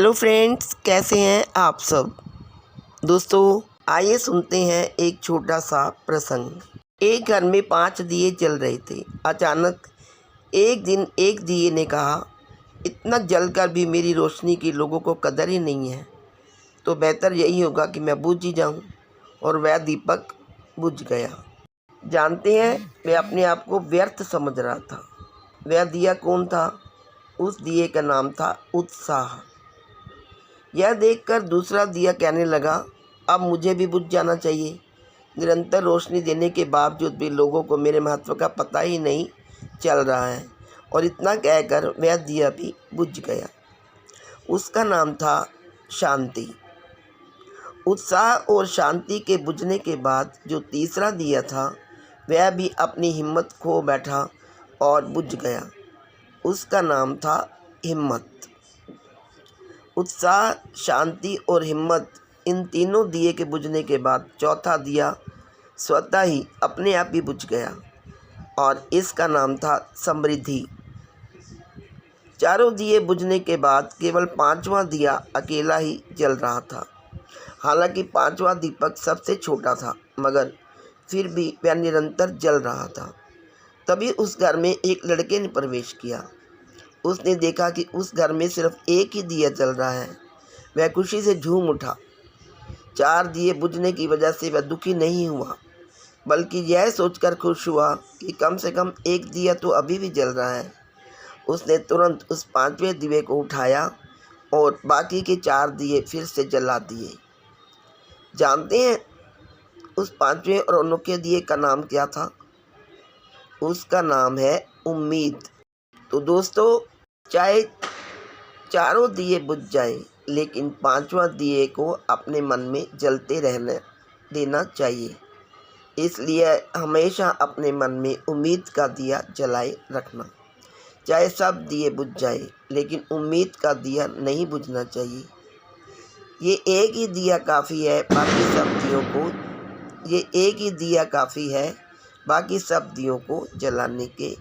Hello friends, कैसे हैं आप सब। दोस्तों, आइए सुनते हैं एक छोटा सा प्रसंग। एक घर में 5 दिए जल रहे थे। अचानक एक दिन एक दिए ने कहा, इतना जलकर भी मेरी रोशनी की लोगों को कदर ही नहीं है, तो बेहतर यही होगा कि मैं बुझ ही जाऊं। और वह दीपक बुझ गया। जानते हैं, वह अपने आप को व्यर्थ समझ रहा था। वह दिया कौन था? उस दिए का नाम था उत्साह। यह देखकर दूसरा दिया कहने लगा, अब मुझे भी बुझ जाना चाहिए। निरंतर रोशनी देने के बावजूद भी लोगों को मेरे महत्व का पता ही नहीं चल रहा है। और इतना कहकर वह दिया भी बुझ गया। उसका नाम था शांति। उत्साह और शांति के बुझने के बाद जो तीसरा दिया था, वह भी अपनी हिम्मत खो बैठा और बुझ गया। उसका नाम था हिम्मत। उत्साह, शांति और हिम्मत, इन तीनों दिए के बुझने के बाद चौथा दिया स्वतः ही अपने आप ही बुझ गया, और इसका नाम था समृद्धि। चारों दिए बुझने के बाद केवल 5वां दिया अकेला ही जल रहा था। हालांकि 5वां दीपक सबसे छोटा था, मगर फिर भी वह निरंतर जल रहा था। तभी उस घर में एक लड़के ने प्रवेश किया। उसने देखा कि उस घर में सिर्फ एक ही दिया जल रहा है। वह खुशी से झूम उठा। 4 दिए बुझने की वजह से वह दुखी नहीं हुआ, बल्कि यह सोचकर खुश हुआ कि कम से कम एक दिया तो अभी भी जल रहा है। उसने तुरंत उस 5वें दिए को उठाया और बाकी के 4 दिए फिर से जला दिए। जानते हैं उस 5वें और अनोखे दिए का नाम क्या था? उसका नाम है उम्मीद। तो दोस्तों, चाहे चारों दिए बुझ जाए, लेकिन 5वां दिए को अपने मन में जलते रहने देना चाहिए। इसलिए हमेशा अपने मन में उम्मीद का दिया जलाए रखना। चाहे सब दिए बुझ जाए, लेकिन उम्मीद का दिया नहीं बुझना चाहिए। ये एक ही दिया काफ़ी है, बाकी सब दियों को ये एक ही दिया काफ़ी है बाकी सब दियों को जलाने के